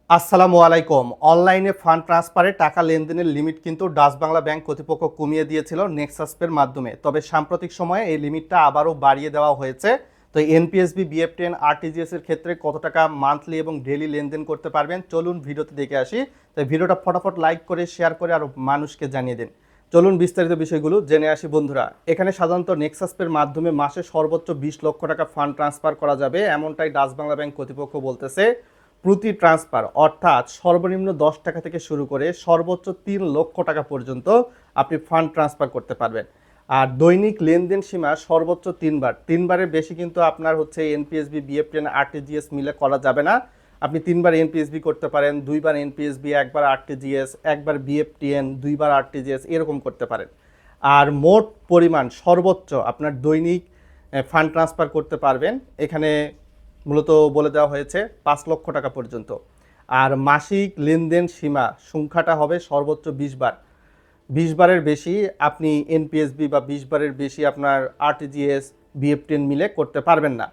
আসসালামু আলাইকুম। অনলাইনে ফান্ড ট্রান্সফারে টাকা লেনদেনের লিমিট কিন্তু ডাচ বাংলা ব্যাংক কর্তৃপক্ষ কমিয়ে দিয়েছিল নেক্সাস পের মাধ্যমে। তবে সাম্প্রতিক সময়ে এই লিমিটটা আবারও বাড়িয়ে দেওয়া হয়েছে। তো এনপিএসবি, বিএফটিএন, আরটিজিএস এর ক্ষেত্রে কত টাকা মান্থলি এবং ডেইলি লেনদেন করতে পারবেন চলুন ভিডিওতে দেখে আসি। তো ভিডিওটা ফটাফট লাইক করে শেয়ার করে আরও মানুষকে জানিয়ে দিন। চলুন বিস্তারিত বিষয়গুলো জেনে আসি বন্ধুরা। এখানে সাধারণত নেক্সাস পের মাধ্যমে মাসে সর্বোচ্চ 20 লক্ষ টাকা ফান্ড ট্রান্সফার করা যাবে, এমনটাই ডাচ বাংলা ব্যাংক কর্তৃপক্ষ বলতেছে। প্রতি ট্রান্সফার অর্থাৎ সর্বনিম্ন 10 টাকা থেকে শুরু করে সর্বোচ্চ 3 লক্ষ টাকা পর্যন্ত আপনি ফান্ড ট্রান্সফার করতে পারবেন। আর দৈনিক লেনদেন সীমা সর্বোচ্চ 3 বার, 3 বারের বেশি কিন্তু আপনার হচ্ছে এনপিএসবি, বিএফটিএন, আরটিজিএস মিলে করা যাবে না। আপনি 3 বার এনপিএসবি করতে পারেন, 2 বার এনপিএসবি, 1 বার আরটিজিএস, 1 বার বিএফটিএন, 2 বার আরটিজিএস এরকম করতে পারেন। আর মোট পরিমাণ সর্বোচ্চ আপনার দৈনিক ফান্ড ট্রান্সফার করতে পারবেন এখানে মূলত বলে দেওয়া হয়েছে 5 লক্ষ টাকা পর্যন্ত। আর মাসিক লেনদেন সীমা সংখ্যাটা হবে সর্বোচ্চ 20 বার, 20 বারের বেশি আপনি এনপিএসবি বা 20 বারের বেশি আপনার আরটিজিএস, বিএফটিএন মিলে করতে পারবেন না।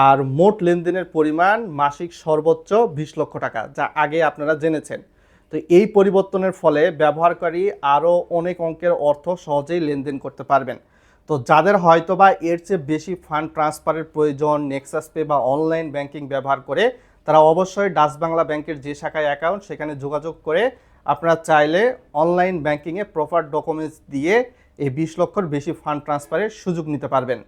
আর মোট লেনদেনের পরিমাণ মাসিক সর্বোচ্চ 20 লক্ষ টাকা, যা আগে আপনারা জেনেছেন। তো এই পরিবর্তনের ফলে ব্যবহারকারী আরও অনেক অঙ্কের অর্থ সহজেই লেনদেন করতে পারবেন। তো যাদের হয়তোবা এর চেয়ে বেশি ফান্ড ট্রান্সফারের প্রয়োজন নেক্সাস পে বা অনলাইন ব্যাংকিং ব্যবহার করে, তারা অবশ্যই ডাচ বাংলা ব্যাংকের যে শাখায় অ্যাকাউন্ট সেখানে যোগাযোগ করে আপনারা চাইলে অনলাইন ব্যাংকিংয়ে প্রপার ডকুমেন্টস দিয়ে এই 20 লক্ষর বেশি ফান্ড ট্রান্সফারের সুযোগ নিতে পারবেন।